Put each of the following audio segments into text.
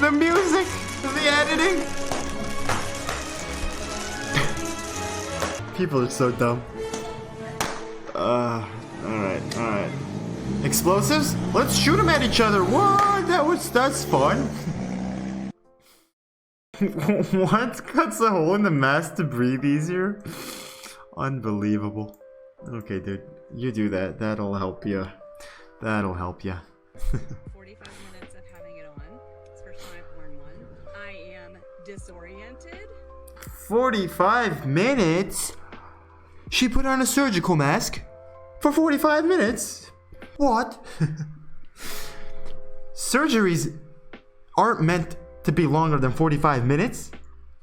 The music, the editing. People are so dumb. Alright. Explosives? Let's shoot them at each other. What? That's fun. What? Cuts a hole in the mask to breathe easier? Unbelievable. Okay, dude. You do that. That'll help you. 45 minutes of having it on. It's the first time I've worn one. I am disoriented. 45 minutes? She put on a surgical mask for 45 minutes? What? Surgeries aren't meant to be longer than 45 minutes.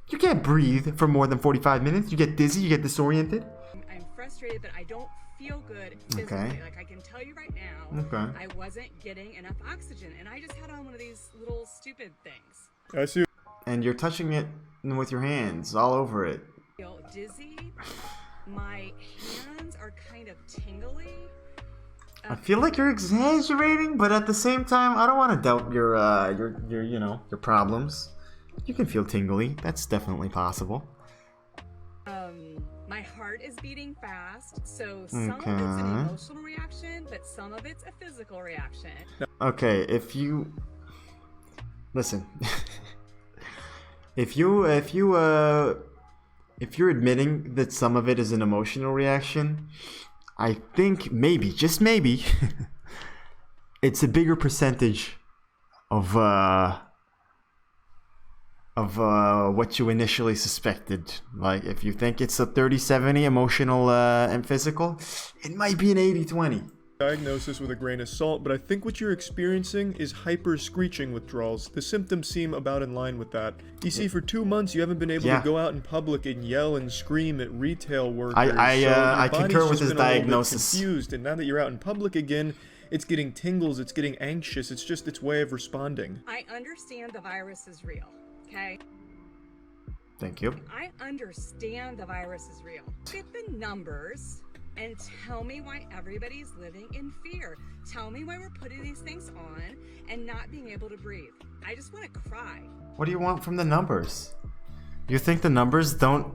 You can't breathe for more than 45 minutes. You get dizzy, you get disoriented. I'm frustrated that I don't feel good physically. Okay. Like I can tell you right now, Okay. I wasn't getting enough oxygen, and I just had on one of these little stupid things. I see. And you're touching it with your hands all over it. I feel dizzy. My hands are kind of tingly. I feel like you're exaggerating, but at the same time, I don't want to doubt your problems. You can feel tingly. That's definitely possible. My heart is beating fast, so some of it's an emotional reaction, but some of it's a physical reaction. Okay, listen. If you're admitting that some of it is an emotional reaction, I think maybe, just maybe, it's a bigger percentage of what you initially suspected. Like, if you think it's a 30-70 emotional and physical, it might be an 80-20. Diagnosis with a grain of salt, but I think what you're experiencing is hyper-screeching withdrawals. The symptoms seem about in line with that. You see, for 2 months you haven't been able to go out in public and yell and scream at retail workers. I concur with his diagnosis. Confused, and now that you're out in public again, it's getting tingles, it's getting anxious, it's just its way of responding. I understand the virus is real, okay? Thank you. I understand the virus is real. Get the numbers and tell me why everybody's living in fear. Tell me why we're putting these things on and not being able to breathe. I just want to cry. What do you want from the numbers? You think the numbers don't...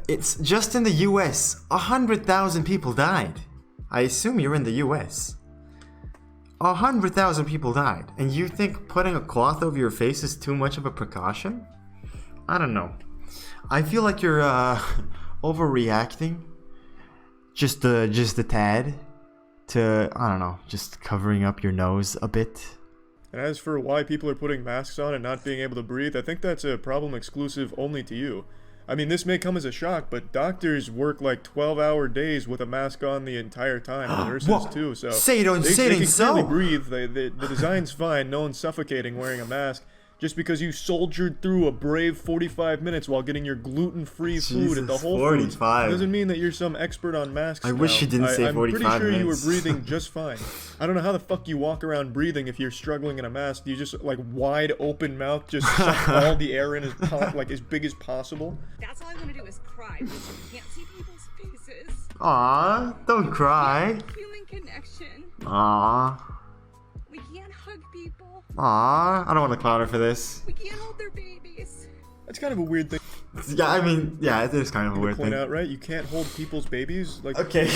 it's just in the US, 100,000 people died. I assume you're in the US. 100,000 people died. And you think putting a cloth over your face is too much of a precaution? I don't know. I feel like you're overreacting. Just a tad to, I don't know, just covering up your nose a bit. And as for why people are putting masks on and not being able to breathe, I think that's a problem exclusive only to you. I mean, this may come as a shock, but doctors work like 12-hour days with a mask on the entire time, and nurses too, so they can clearly breathe. The design's fine, no one's suffocating wearing a mask. Just because you soldiered through a brave 45 minutes while getting your gluten-free food at the Whole Foods doesn't mean that you're some expert on masks. I wish you didn't say 45 minutes. I'm pretty sure you were breathing just fine. I don't know how the fuck you walk around breathing if you're struggling in a mask. Do you just, like, wide open mouth, just suck all the air in as big as possible? That's all I want to do is cry because you can't see people's faces. Aw, don't cry. Human connection. Aw. We can't hug people. Aw, I don't want to clown her for this. We can't hold their babies. That's kind of a weird thing. Yeah, I mean, yeah, it is kind of a weird thing. Point out, right? You can't hold people's babies. Like, okay.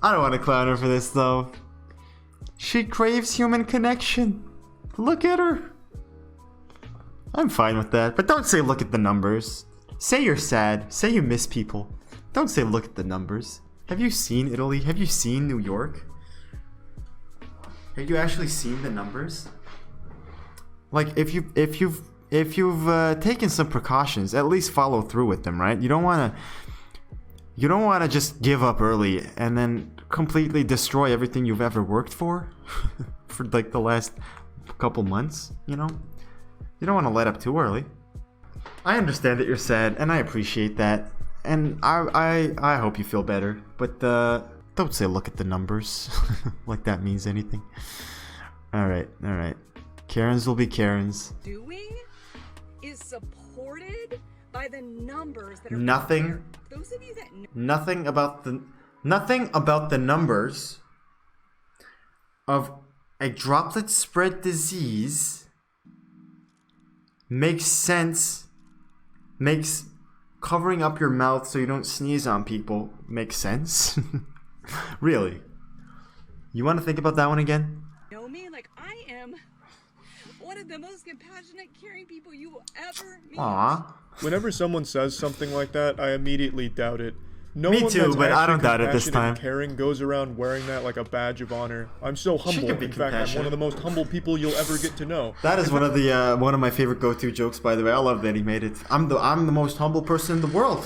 I don't want to clown her for this though. She craves human connection. Look at her. I'm fine with that, but don't say look at the numbers. Say you're sad. Say you miss people. Don't say look at the numbers. Have you seen Italy? Have you seen New York? Have you actually seen the numbers? Like, if you've taken some precautions, at least follow through with them, right? You don't want to just give up early and then completely destroy everything you've ever worked for like the last couple months, you know? You don't want to let up too early. I understand that you're sad, and I appreciate that, and I hope you feel better, but don't say look at the numbers like that means anything. Alright. Karens will be Karens. Doing is supported by the numbers that are Nothing. out there. Those of you that know Nothing about the numbers of a droplet spread disease makes sense. Makes covering up your mouth so you don't sneeze on people makes sense. Really? You want to think about that one again? me, like I am one of the most compassionate, caring people you will ever meet. Aww. Whenever someone says something like that, I immediately doubt it. No Me one too, that's but I don't actually doubt it this compassionate time. and caring goes around wearing that like a badge of honor. I'm so humble. can be In fact, I'm one of the most humble people you'll ever get to know. That is one of my favorite go-to jokes, by the way. I love that he made it. I'm the most humble person in the world.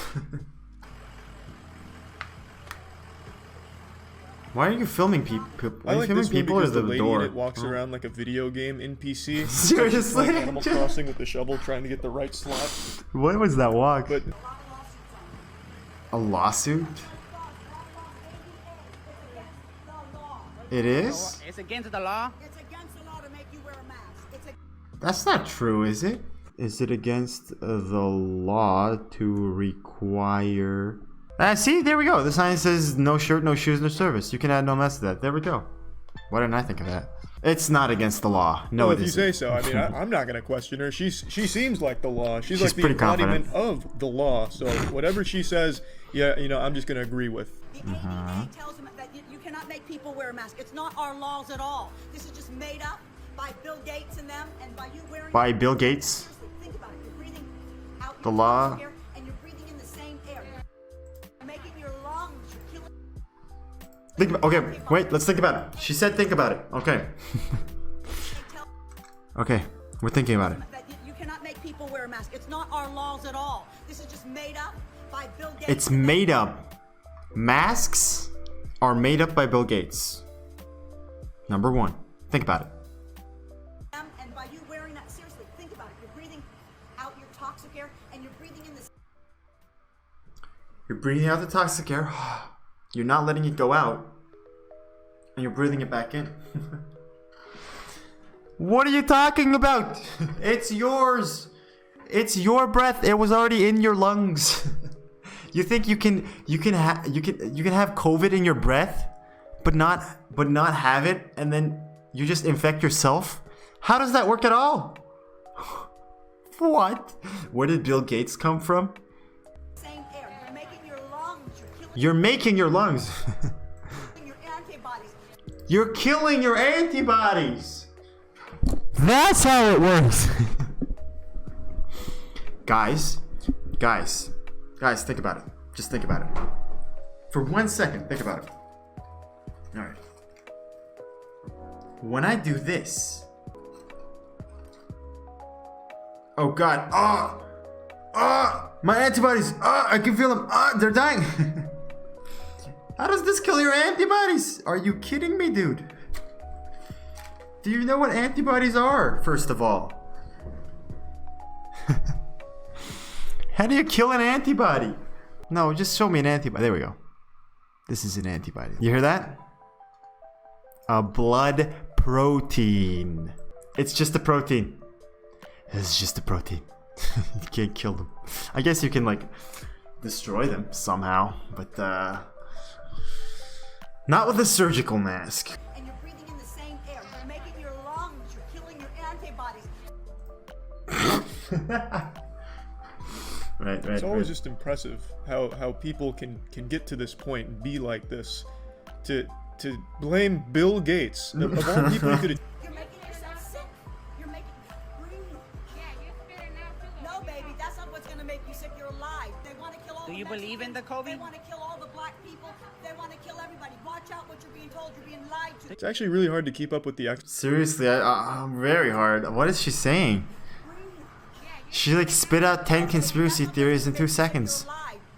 Why are you filming people? I like this one because the lady door? in it walks around like a video game NPC. Seriously? Like Animal Crossing with the shovel trying to get the right slot. What was that walk? But A lawsuit? It is? It's against the law. It's against the law to make you wear a mask. That's not true, is it? Is it against the law to require... see, there we go. The sign says no shirt, no shoes, no service. You can add no mess to that. There we go. Why didn't I think of that? It's not against the law. No, well, it if you isn't. say so. I mean, I'm not gonna question her. She seems like the law. She's like the pretty confident. embodiment of the law. So whatever she says, yeah, I'm just gonna agree with. The ADA tells them that you cannot make people wear a mask. It's not our laws at all. This is just made up by Bill Gates and them, and by you wearing. By Bill Gates? Seriously, think about it. You're breathing out The your law. toxic air, and you're breathing in the same air. You're making your lungs. You're killing. Think about, okay, wait, let's think about it. She said think about it. Okay. They tell Okay, we're thinking about it. that you cannot make people wear a mask. It's not our laws at all. This is just made up by Bill Gates. It's and them. made up. Masks are made up by Bill Gates. Number one. Think about it. And by you wearing that, seriously, think about it. You're breathing out your toxic air, and you're breathing in this. You're breathing out the toxic air. You're not letting it go out. And you're breathing it back in. What are you talking about? It's yours. It's your breath. It was already in your lungs. You think you can have COVID in your breath, but not have it, and then you just infect yourself? How does that work at all? What? Where did Bill Gates come from? Same air. You're making your lungs. You're making your lungs. Killing your antibodies. You're killing your antibodies. That's how it works. Guys, think about it. Just think about it. For 1 second, think about it. Alright. When I do this. Oh god. My antibodies. I can feel them. They're dying. How does this kill your antibodies? Are you kidding me, dude? Do you know what antibodies are, first of all? How do you kill an antibody? No, just show me an antibody. There we go. This is an antibody. You hear that? A blood protein. It's just a protein. It's just a protein. You can't kill them. I guess you can, like, destroy them somehow, but, not with a surgical mask. And you're breathing in the same air. You're making your lungs. You're killing your antibodies. Right. It's always just impressive how people can get to this point and be like this, to blame Bill Gates of all people you could. You're making yourself sick. You're making. Breathe. Yeah, you're spitting out too. No, baby, that's not what's gonna make you sick. You're alive. They want to kill all. Do the you believe in the Mexicans. They COVID? want to kill all the black people. They want to kill everybody. Watch out what you're being told. You're being lied to. It's actually really hard to keep up with the Seriously, I'm very hard. What is she saying? She like spit out 10 conspiracy theories in 2 seconds.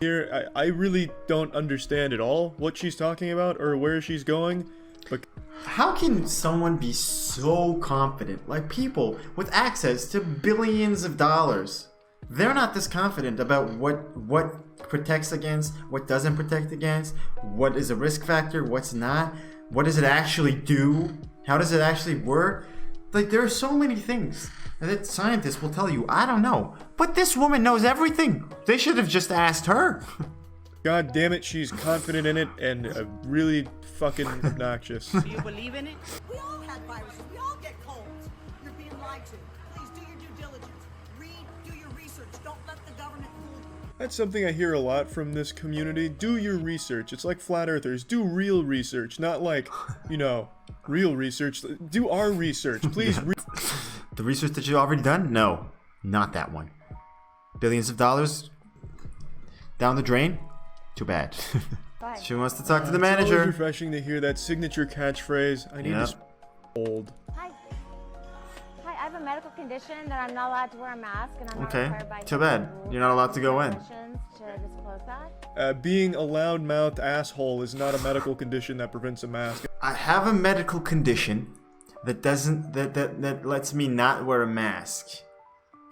here. I really don't understand at all what she's talking about or where she's going. But How can someone be so confident? Like people with access to billions of dollars, they're not this confident about what protects against, what doesn't protect against, what is a risk factor, what's not, what does it actually do, how does it actually work? Like, there are so many things that scientists will tell you, I don't know. But this woman knows everything. They should have just asked her. God damn it, she's confident in it and really fucking obnoxious. Do you believe in it? We all had viruses. We all get colds. You're being lied to. Please do your due diligence. Read, do your research. Don't let the government fool you. That's something I hear a lot from this community. Do your research. It's like flat earthers. Do real research, not like, you know, real research. Do our research. Please The research that you've already done? No, not that one. Billions of dollars down the drain? Too bad. She wants to talk to the It's always manager. refreshing to hear that signature catchphrase. I need Yep. to old. Hi. Hi, I have a medical condition that I'm not allowed to wear a mask, and I'm not Okay, required by too bad. rules You're not allowed to go in. regulations to disclose that. Being a loudmouth asshole is not a medical condition that prevents a mask. I have a medical condition that lets me not wear a mask.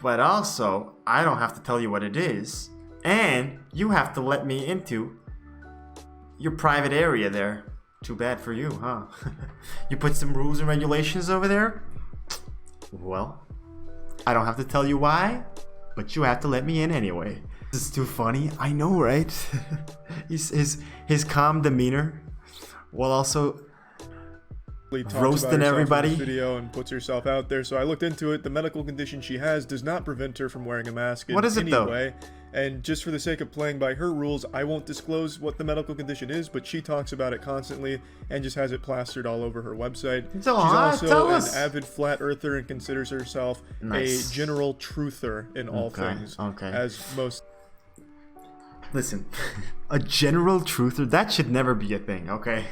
But also, I don't have to tell you what it is. And you have to let me into your private area there. Too bad for you, huh? You put some rules and regulations over there? Well, I don't have to tell you why, but you have to let me in anyway. This is too funny. I know, right? his calm demeanor, while also Talks roasting about herself everybody. in this video and puts herself out there. So I looked into it. The medical condition she has does not prevent her from wearing a mask in What is it, any though? way. And just for the sake of playing by her rules, I won't disclose what the medical condition is, but she talks about it constantly and just has it plastered all over her website. Tell She's tell also an us. avid flat earther and considers herself Nice. a general truther in all Okay, things. okay. As most Listen, a general truther, that should never be a thing, okay?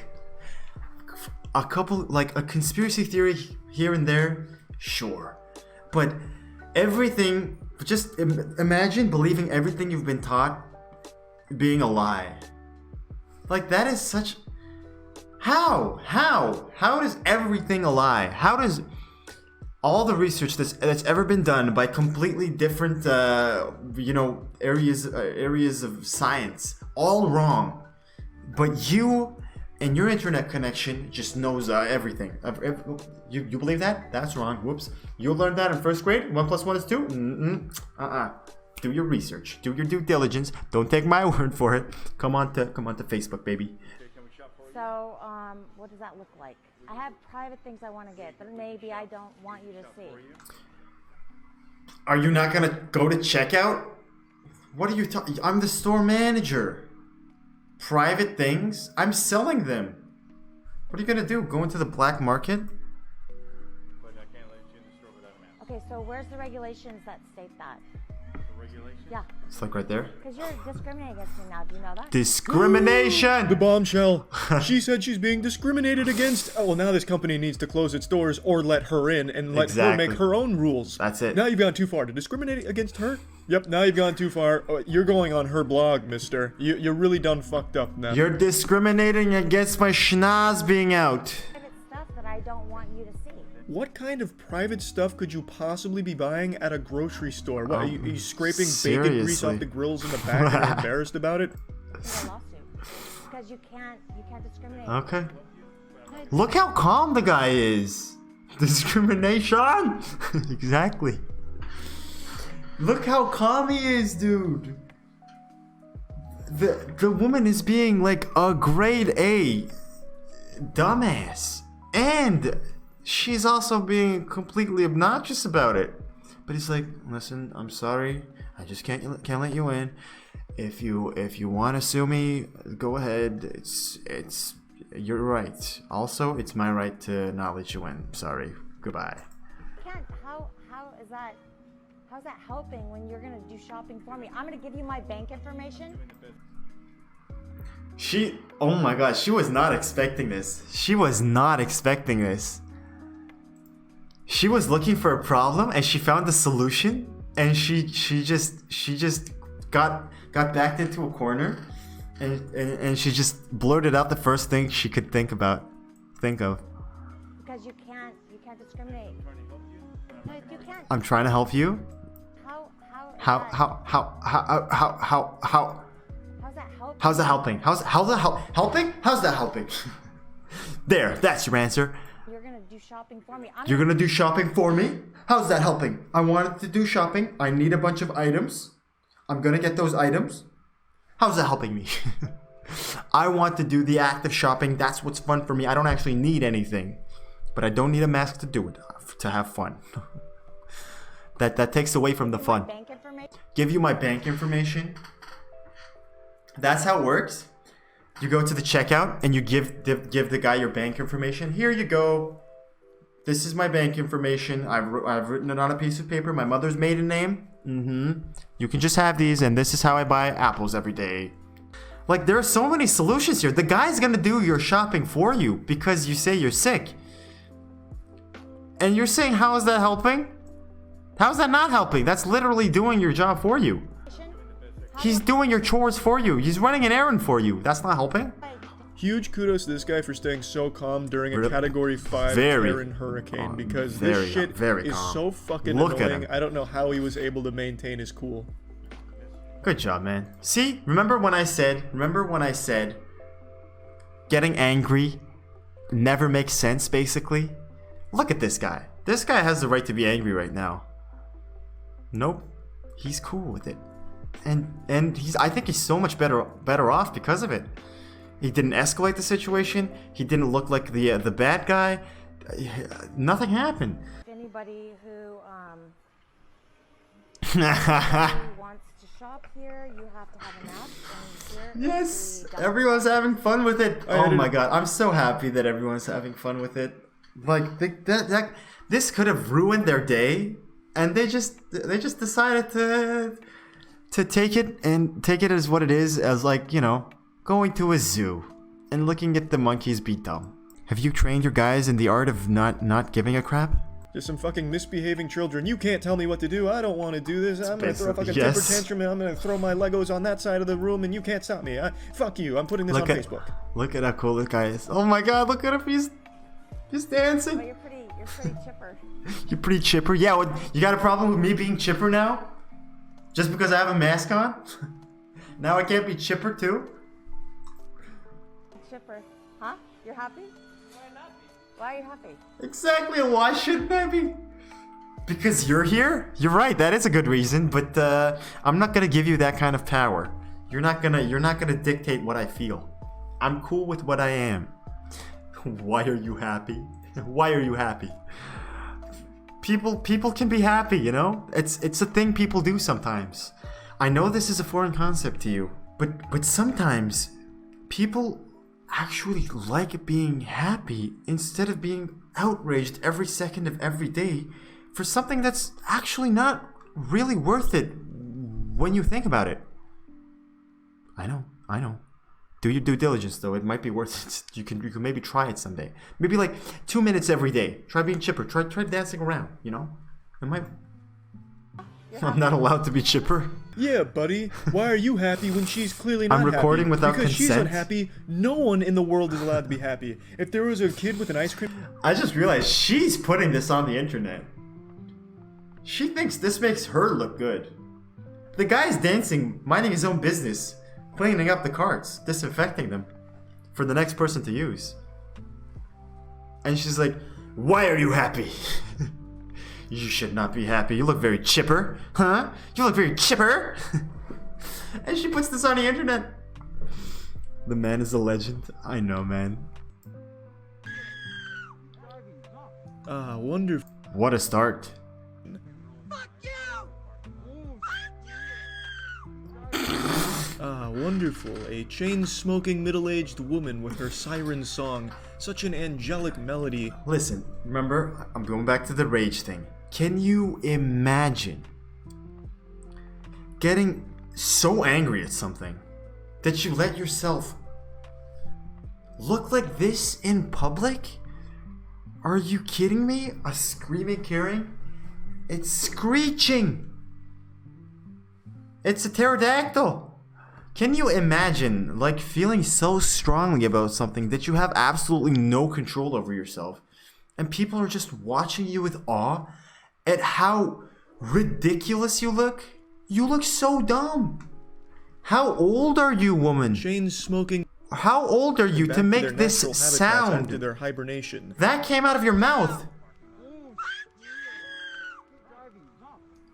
A couple, like a conspiracy theory here and there, sure. But everything, just imagine believing everything you've been taught being a lie. Like, that is such. How does everything a lie? How does all the research that's ever been done by completely different, areas of science, all wrong, but you and your internet connection just knows everything. You believe that? That's wrong. Whoops. You learned that in first grade. 1 + 1 is 2. Do your research. Do your due diligence. Don't take my word for it. Come on to Facebook, baby. So, what does that look like? I have private things I want to get that maybe I don't want you to see. Are you not gonna go to checkout? What are you talking? I'm the store manager. Private things? I'm selling them. What are you gonna do? Go into the black market? Okay, so where's the regulations that state that? Yeah, It's like right there. because you're discriminating against me now. Do you know that? Discrimination. the bombshell. She said she's being discriminated against. Oh, well, now this company needs to close its doors or let her in and let her Exactly. make her own rules. That's it. Now you've gone too far. To discriminate against her? Yep, now you've gone too far. You're going on her blog, mister. You're really done fucked up now. You're discriminating against my schnoz being out. Private stuff that I don't want you to see. What kind of private stuff could you possibly be buying at a grocery store? What, are you scraping bacon grease seriously. off the grills in the back and you're embarrassed about it? It's a lawsuit because you can't discriminate. Okay. Look how calm the guy is. Discrimination. Exactly. Look how calm he is, dude. The woman is being like a grade A dumbass, and she's also being completely obnoxious about it. But he's like, listen, I'm sorry, I just can't let you in. If you want to sue me, go ahead. It's you're right. Also, it's my right to not let you in. Sorry. Goodbye. Can't. How is that? How's that helping when you're gonna do shopping for me? I'm gonna give you my bank information. Oh my god, she was not expecting this. She was not expecting this. She was looking for a problem and she found the solution, and she just got backed into a corner, and she just blurted out the first thing she could think of. Because you can't discriminate. No, you can't. I'm trying to help you. How how's that helping? How's that helping? How's that helping? There, that's your answer. You're gonna do do shopping for me. You're gonna do shopping for me? How's that helping? I wanted to do shopping. I need a bunch of items. I'm gonna get those items. How's that helping me? I want to do the act of shopping. That's what's fun for me. I don't actually need anything. But I don't need a mask to do it, to have fun. That takes away from the fun. Bank information? Give you my bank information. That's how it works. You go to the checkout and you give the guy your bank information. Here you go. This is my bank information. I've written it on a piece of paper. My mother's maiden name. You can just have these, and this is how I buy apples every day. Like, there are so many solutions here. The guy's gonna do your shopping for you because you say you're sick. And you're saying, how is that helping? How is that not helping? That's literally doing your job for you. He's doing your chores for you. He's running an errand for you. That's not helping. Huge kudos to this guy for staying so calm during a Category 5 Karen hurricane, because this shit is so fucking annoying. I don't know how he was able to maintain his cool. Good job, man. See, remember when I said getting angry never makes sense, basically? Look at this guy. This guy has the right to be angry right now. Nope. He's cool with it. And I think he's so much better off because of it. He didn't escalate the situation. He didn't look like the bad guy. Nothing happened. Anybody who wants to shop here, you have to have a mask. And here Yes, everyone's having fun with it. Oh my god, I'm so happy that everyone's having fun with it. Like this could have ruined their day, and they just decided to take it as what it is, as, like, you know, going to a zoo and looking at the monkeys be dumb. Have you trained your guys in the art of not giving a crap? Just some fucking misbehaving children. You can't tell me what to do. I don't want to do this. I'm gonna throw a fucking temper tantrum, and I'm gonna throw my Legos on that side of the room, and you can't stop me. Fuck you. I'm putting this on Facebook. Look at how cool this guy is. Oh my god, look at him. He's dancing. Oh, you're pretty chipper. You're pretty chipper? Yeah, what, you got a problem with me being chipper now? Just because I have a mask on? Now I can't be chipper too? Chipper. Huh? You're happy? Why are you happy? Exactly, why shouldn't I be? Because you're here? You're right, that is a good reason, but I'm not gonna give you that kind of power. You're not gonna dictate what I feel. I'm cool with what I am. Why are you happy? Why are you happy? People can be happy, you know? It's a thing people do sometimes. I know this is a foreign concept to you, but sometimes people actually like being happy instead of being outraged every second of every day for something that's actually not really worth it when you think about it. I know. Do your due diligence, though. It might be worth it. You can maybe try it someday. Maybe like 2 minutes every day. Try being chipper. Try dancing around, you know? It might... I'm not allowed to be chipper. Yeah, buddy. Why are you happy when she's clearly not happy? I'm recording without because consent. She's unhappy. No one in the world is allowed to be happy. If there was a kid with an ice cream... I just realized she's putting this on the internet. She thinks this makes her look good. The guy's dancing, minding his own business, cleaning up the carts, disinfecting them for the next person to use. And she's like, why are you happy? You should not be happy. You look very chipper. Huh? You look very chipper. And she puts this on the internet. The man is a legend. I know, man. Wonderful. What a start. Fuck you! Wonderful. A chain-smoking middle-aged woman with her siren song. Such an angelic melody. Listen, remember, I'm going back to the rage thing. Can you imagine getting so angry at something that you let yourself look like this in public? Are you kidding me? A screaming Karen? It's screeching! It's a pterodactyl! Can you imagine, like, feeling so strongly about something that you have absolutely no control over yourself, and people are just watching you with awe at how ridiculous you look? You look so dumb. How old are you, woman? Chain-smoking. How old are you back to their make this natural habitats after sound? their hibernation. That came out of your mouth.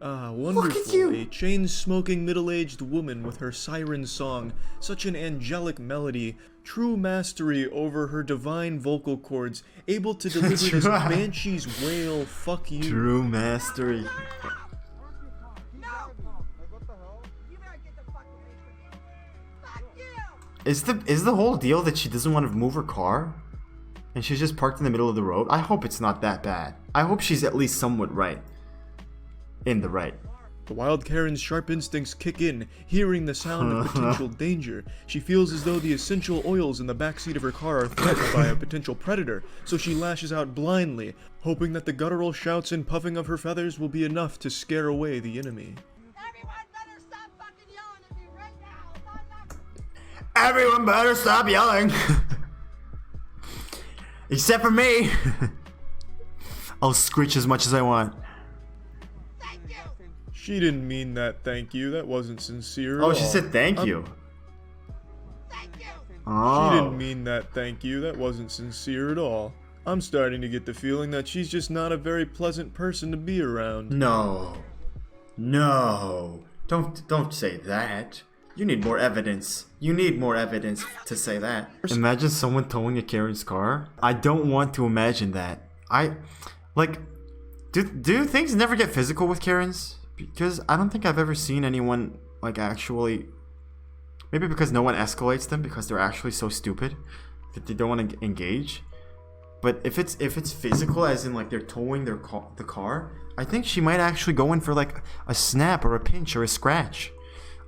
Ah, wonderful. you. A chain-smoking middle-aged woman with her siren song, such an angelic melody, true mastery over her divine vocal cords, able to deliver this banshee's wail, fuck you. True mastery. No! You better get the fuck away from me. Fuck you! Is the whole deal that she doesn't want to move her car? And she's just parked in the middle of the road? I hope it's not that bad. I hope she's at least somewhat right. In the right. The wild Karen's sharp instincts kick in, hearing the sound of potential danger. She feels as though the essential oils in the backseat of her car are threatened by a potential predator, so she lashes out blindly, hoping that the guttural shouts and puffing of her feathers will be enough to scare away the enemy. Everyone better stop fucking yelling at me right now. Everyone better stop yelling. Except for me. I'll screech as much as I want. Thank you! She didn't mean that thank you, that wasn't sincere at Oh, all. she said thank you. Thank you! Oh. She didn't mean that thank you, that wasn't sincere at all. I'm starting to get the feeling that she's just not a very pleasant person to be around. No. No. Don't say that. You need more evidence. You need more evidence to say that. Imagine someone towing a Karen's car. I don't want to imagine that. Do things never get physical with Karens? Because I don't think I've ever seen anyone like actually. Maybe because no one escalates them because they're actually so stupid that they don't want to engage. But if it's physical, as in like they're towing the car, I think she might actually go in for like a snap or a pinch or a scratch.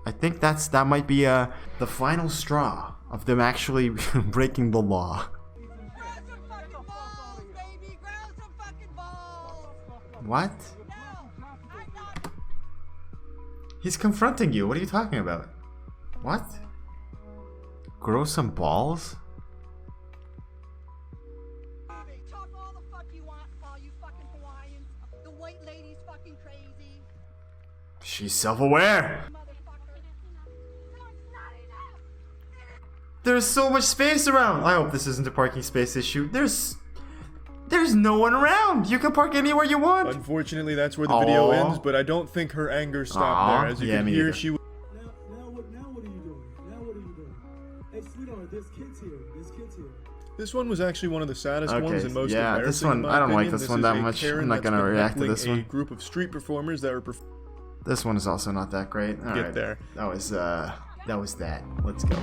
I think that might be the final straw of them actually breaking the law. Grow some fucking balls, baby! Grow some fucking balls! What? No! I'm not... He's confronting you. What are you talking about? What? Grow some balls? Talk all the fuck you want, all you fucking Hawaiians. The white lady's fucking crazy. She's self-aware. Motherfucker. No, it's not enough! There's so much space around. I hope this isn't a parking space issue. There's no one around. You can park anywhere you want. Unfortunately, that's where the video Aw. ends, but I don't think her anger stopped Aw. there. As you Yeah, can me hear, neither. she Now what are you doing? Now what are you doing? Hey, sweetheart, there's kids here. There's kids here. This one was actually one of the saddest Okay, ones and most yeah, embarrassing. this one- in my I don't like opinion. this one is that a much. Karen I'm not that's gonna been react to heckling this one. A group of street performers that were This one is also not that great. All Get right. there. That was that. Let's go.